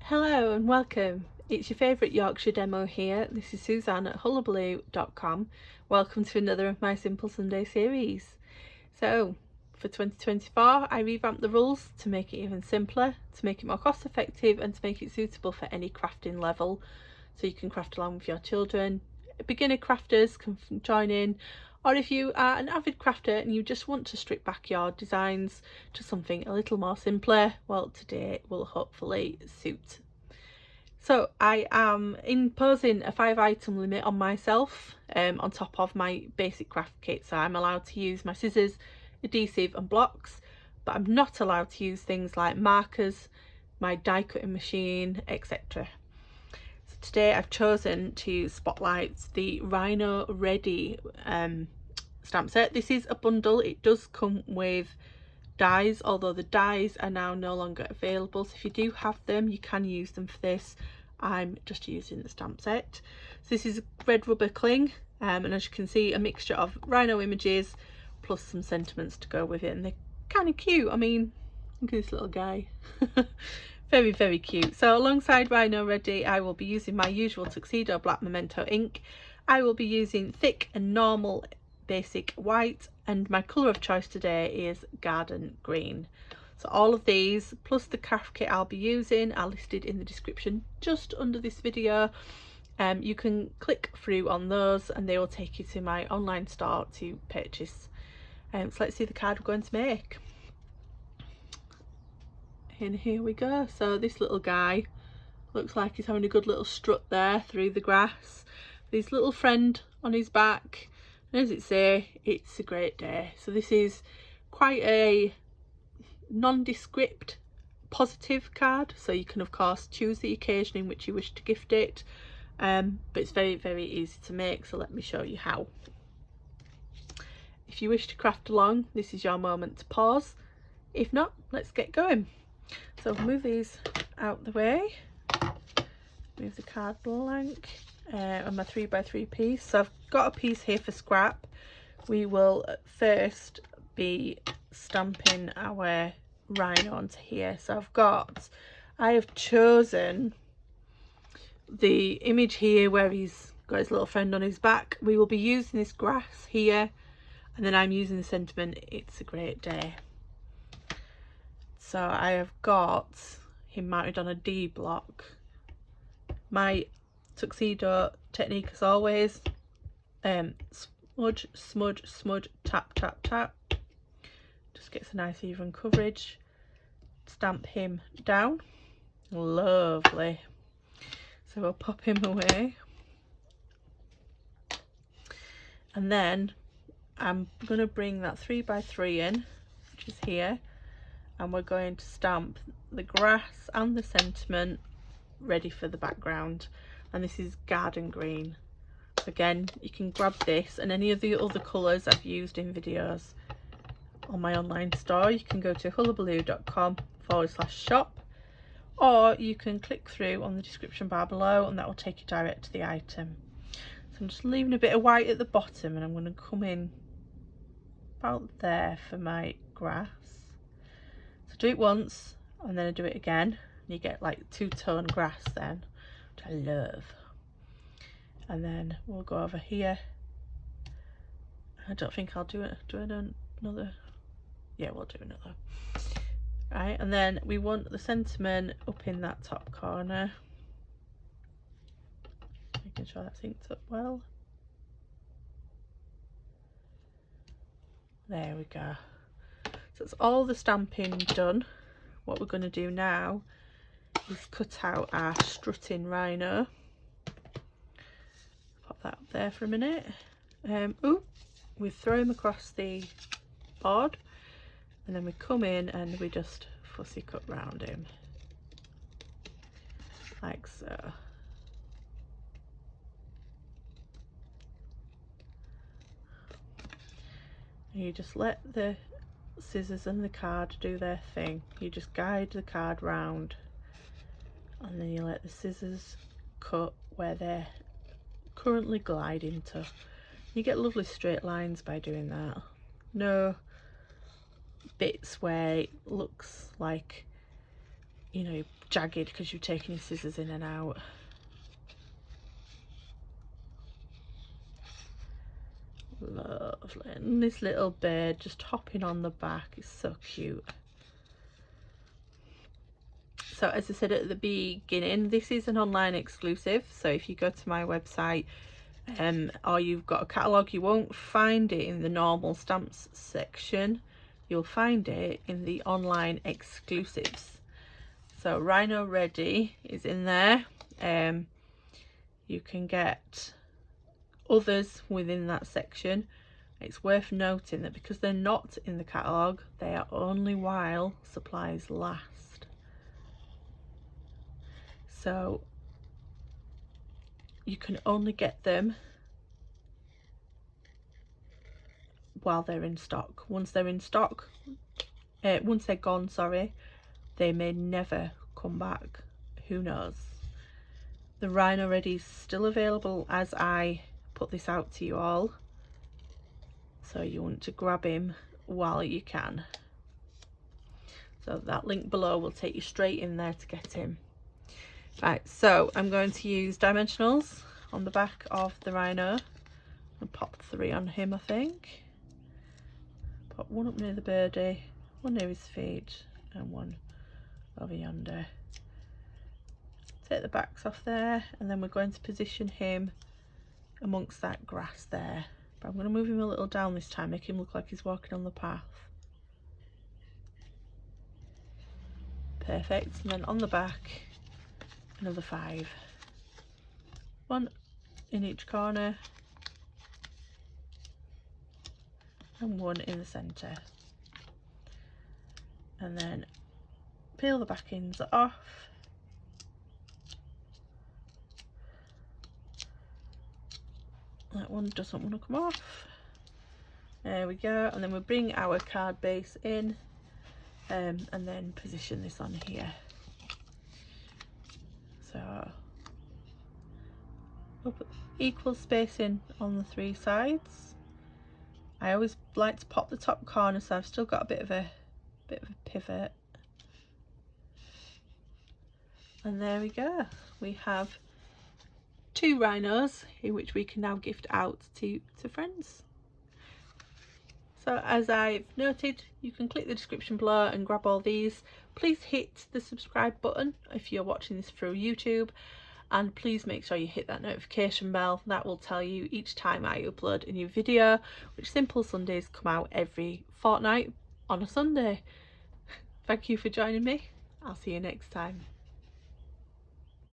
Hello and welcome. It's your favourite Yorkshire demo here. This is Suzanne at Hullahbaloo.com. Welcome to another of my Simple Sunday series. So for 2024 I revamped the rules to make it even simpler, to make it more cost effective and to make it suitable for any crafting level. So you can craft along with your children. Beginner crafters can join in, or if you are an avid crafter and you just want to strip back your designs to something a little more simpler, well, today will hopefully suit. So I am imposing a 5-item limit on myself on top of my basic craft kit. So I'm allowed to use my scissors, adhesive and blocks, but I'm not allowed to use things like markers, my die cutting machine, etc. So today I've chosen to spotlight the Rhino Ready stamp set. This is a bundle. It does come with dies, although the dies are now no longer available, so if you do have them you can use them for this. I'm just using the stamp set. So this is red rubber cling, and as you can see, a mixture of Rhino images plus some sentiments to go with it, and they're kind of cute. I mean, look at this little guy. Very cute. So alongside Rhino Ready I will be using my usual tuxedo black memento ink. I will be using thick and normal basic white, and my colour of choice today is garden green. So all of these plus the craft kit I'll be using are listed in the description just under this video. You can click through on those and they will take you to my online store to purchase. So let's see the card we're going to make. And here we go. So this little guy looks like he's having a good little strut there through the grass. His little friend on his back. And as it say, it's a great day. So this is quite a nondescript positive card, so you can of course choose the occasion in which you wish to gift it, but it's very easy to make, so let me show you how. If you wish to craft along, this is your moment to pause. If not, let's get going. So move these out the way, move the card blank, and my 3x3 piece. So I've got a piece here for scrap. We will first be stamping our Rhino onto here. So I have chosen the image here where he's got his little friend on his back. We will be using this grass here, and then I'm using the sentiment, it's a great day. So I have got him mounted on a D block. My tuxedo technique as always, smudge, smudge, smudge, tap, tap, tap. Just gets a nice even coverage. Stamp him down. Lovely. So we'll pop him away. And then I'm going to bring that 3x3 in, which is here, and we're going to stamp the grass and the sentiment ready for the background. And this is garden green. So again, you can grab this and any of the other colours I've used in videos on my online store. You can go to hullahbaloo.com/shop, or you can click through on the description bar below and that will take you direct to the item. So I'm just leaving a bit of white at the bottom, and I'm going to come in about there for my grass. So do it once and then I do it again, and you get like two-tone grass then, which I love. And then we'll go over here. I don't think I'll do it. Do I do another? Yeah, we'll do another. Right, and then we want the sentiment up in that top corner. Making sure that's inked up well. There we go. So that's all the stamping done. What we're going to do now is cut out our strutting Rhino. Pop that up there for a minute. We throw him across the board, and then we come in and we just fussy cut round him like so. And you just let the scissors and the card do their thing. You just guide the card round, and then you let the scissors cut where they're currently gliding to. You get lovely straight lines by doing that. No bits where it looks like you know, jagged because you've taken your scissors in and out. Lovely. And this little bird just hopping on the back is so cute. So as I said at the beginning, this is an online exclusive, so if you go to my website or you've got a catalogue, you won't find it in the normal stamps section, you'll find it in the online exclusives. So Rhino Ready is in there. You can get others within that section. It's worth noting that because they're not in the catalogue, they are only while supplies last. So you can only get them while they're in stock. Once they're in stock, once they're gone, sorry, they may never come back. Who knows? The Rhino Ready is still available as I put this out to you all, so you want to grab him while you can. So that link below will take you straight in there to get him. Right, so I'm going to use dimensionals on the back of the Rhino and pop 3 on him, I think. Pop 1 up near the birdie, 1 near his feet, and 1 over yonder. Take the backs off there, and then we're going to position him amongst that grass there. But I'm going to move him a little down this time, make him look like he's walking on the path. Perfect. And then on the back, another 5. 1 in each corner and 1 in the centre. And then peel the backings off. That one doesn't want to come off. There we go. And then we'll bring our card base in and then position this on here. So we'll put equal spacing on the 3 sides. I always like to pop the top corner, so I've still got a bit of a pivot. And there we go. We have 2 rhinos in which we can now gift out to friends. So as I've noted, you can click the description below and grab all these. Please hit the subscribe button if you're watching this through YouTube, and please make sure you hit that notification bell. That will tell you each time I upload a new video, which Simple Sundays come out every fortnight on a Sunday. Thank you for joining me. I'll see you next time.